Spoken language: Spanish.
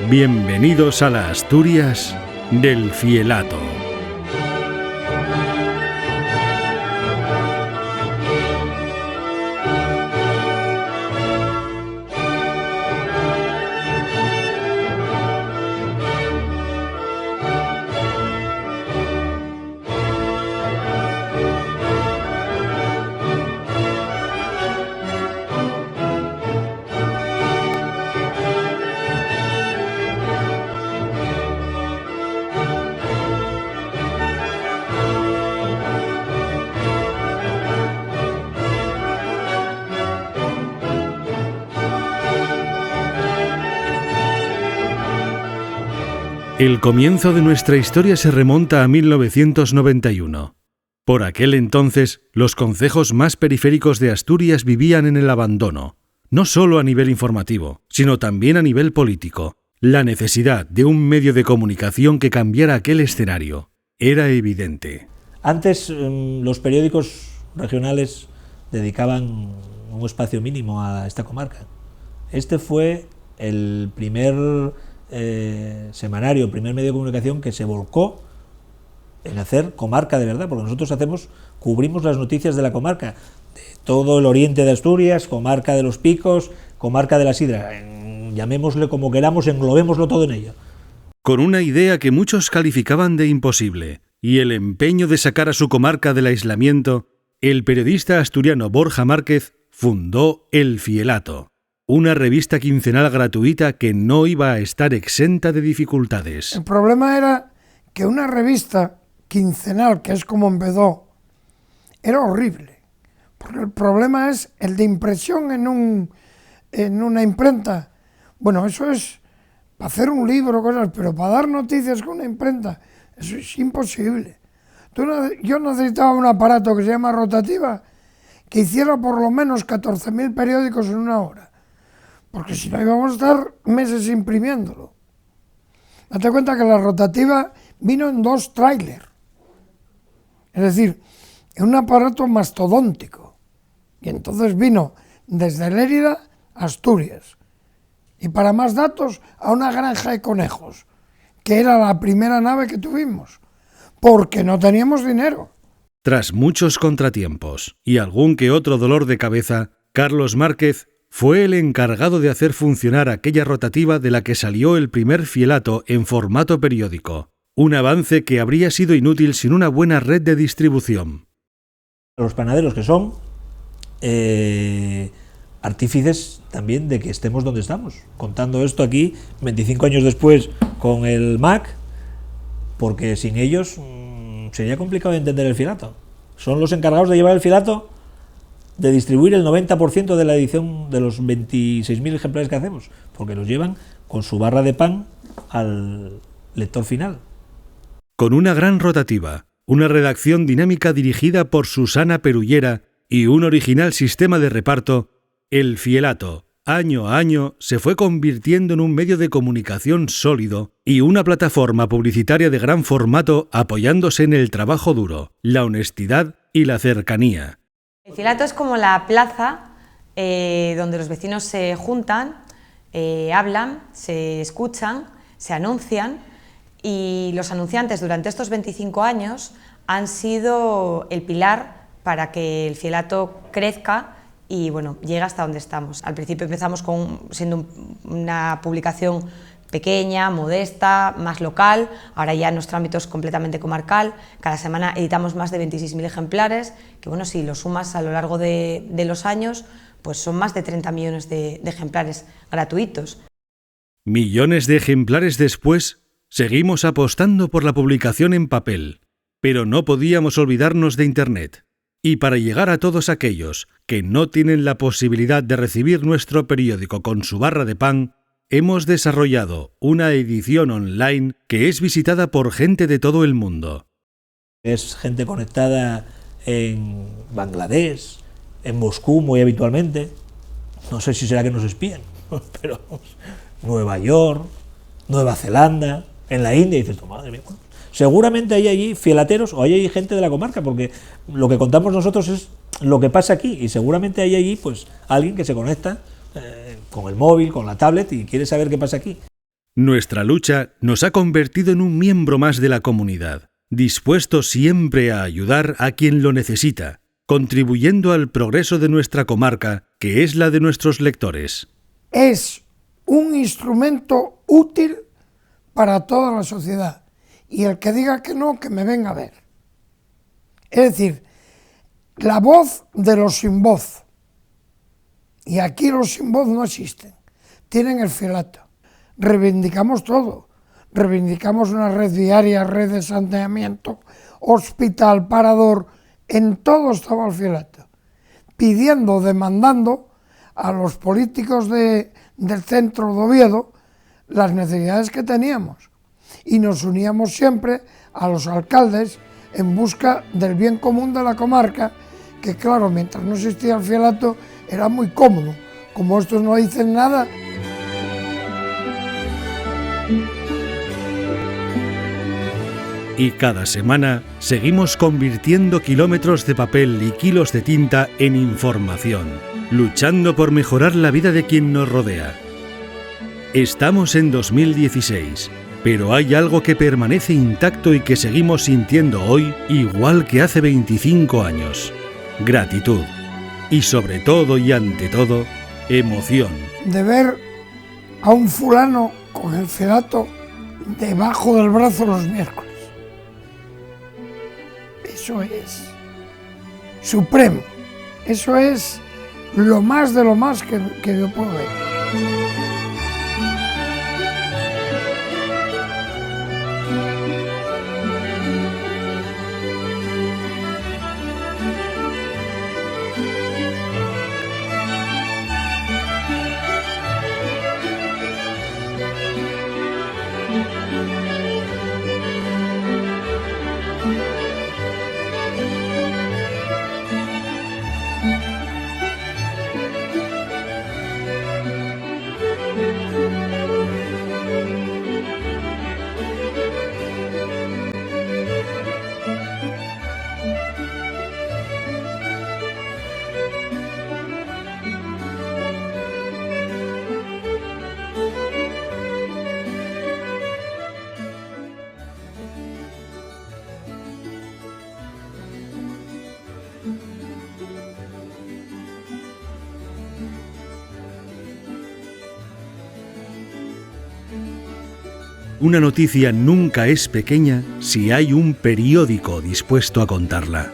Bienvenidos a la Asturias del Fielato. El comienzo de nuestra historia se remonta a 1991. Por aquel entonces, los concejos más periféricos de Asturias vivían en el abandono, no solo a nivel informativo, sino también a nivel político. La necesidad de un medio de comunicación que cambiara aquel escenario era evidente. Antes los periódicos regionales dedicaban un espacio mínimo a esta comarca. Este fue el primer semanario, el primer medio de comunicación que se volcó en hacer comarca de verdad, porque nosotros cubrimos las noticias de la comarca, de todo el oriente de Asturias, comarca de los Picos, comarca de la Sidra, llamémosle como queramos, englobémoslo todo en ello. Con una idea que muchos calificaban de imposible, y el empeño de sacar a su comarca del aislamiento, el periodista asturiano Borja Márquez fundó El Fielato, una revista quincenal gratuita que no iba a estar exenta de dificultades. El problema era que una revista quincenal, que es como empezó, era horrible. Porque el problema es el de impresión en una imprenta. Bueno, eso es para hacer un libro, cosas, pero para dar noticias con una imprenta, eso es imposible. Yo necesitaba un aparato que se llama rotativa, que hiciera por lo menos 14.000 periódicos en una hora. Porque si no íbamos a estar meses imprimiéndolo. Date cuenta que la rotativa vino en 2 tráiler. Es decir, en un aparato mastodóntico. Y entonces vino desde Lérida a Asturias. Y para más datos, a una granja de conejos, que era la primera nave que tuvimos, porque no teníamos dinero. Tras muchos contratiempos y algún que otro dolor de cabeza, Carlos Márquez fue el encargado de hacer funcionar aquella rotativa de la que salió el primer Fielato en formato periódico, un avance que habría sido inútil sin una buena red de distribución. Los panaderos que son artífices también de que estemos donde estamos, contando esto aquí 25 años después con el Mac, porque sin ellos sería complicado entender el Fielato. Son los encargados de llevar el Fielato, de distribuir el 90% de la edición de los 26.000 ejemplares que hacemos, porque los llevan con su barra de pan al lector final. Con una gran rotativa, una redacción dinámica dirigida por Susana Perullera y un original sistema de reparto, El Fielato, año a año, se fue convirtiendo en un medio de comunicación sólido y una plataforma publicitaria de gran formato apoyándose en el trabajo duro, la honestidad y la cercanía. El Fielato es como la plaza donde los vecinos se juntan, hablan, se escuchan, se anuncian, y los anunciantes durante estos 25 años han sido el pilar para que el Fielato crezca y bueno, llegue hasta donde estamos. Al principio empezamos siendo una publicación pequeña, modesta, más local, ahora ya nuestro ámbito es completamente comarcal, cada semana editamos más de 26.000 ejemplares, que bueno, si lo sumas a lo largo de los años, pues son más de 30 millones de ejemplares gratuitos. Millones de ejemplares después, seguimos apostando por la publicación en papel, pero no podíamos olvidarnos de Internet. Y para llegar a todos aquellos que no tienen la posibilidad de recibir nuestro periódico con su barra de pan, hemos desarrollado una edición online que es visitada por gente de todo el mundo. Es gente conectada en Bangladesh, en Moscú muy habitualmente, no sé si será que nos espían, pero Nueva York, Nueva Zelanda, en la India, y dices, madre mía, bueno, seguramente hay allí fielateros o hay allí gente de la comarca, porque lo que contamos nosotros es lo que pasa aquí, y seguramente hay allí pues alguien que se conecta con el móvil, con la tablet y quiere saber qué pasa aquí. Nuestra lucha nos ha convertido en un miembro más de la comunidad, dispuesto siempre a ayudar a quien lo necesita, contribuyendo al progreso de nuestra comarca, que es la de nuestros lectores. Es un instrumento útil para toda la sociedad, y el que diga que no, que me venga a ver. Es decir, la voz de los sin voz. Y aquí los sin voz no existen, tienen el filato. Reivindicamos todo, reivindicamos una red viaria, red de saneamiento, hospital, parador, en todo estaba el filato, pidiendo, demandando a los políticos del centro de Oviedo las necesidades que teníamos. Y nos uníamos siempre a los alcaldes en busca del bien común de la comarca, que claro, mientras no existía el filato era muy cómodo. Como estos no dicen nada. Y cada semana seguimos convirtiendo kilómetros de papel y kilos de tinta en información, luchando por mejorar la vida de quien nos rodea. Estamos en 2016, pero hay algo que permanece intacto y que seguimos sintiendo hoy igual que hace 25 años. Gratitud. Y sobre todo y ante todo, emoción. De ver a un fulano con el filato debajo del brazo los miércoles. Eso es supremo. Eso es lo más de lo más que yo puedo ver. Una noticia nunca es pequeña si hay un periódico dispuesto a contarla.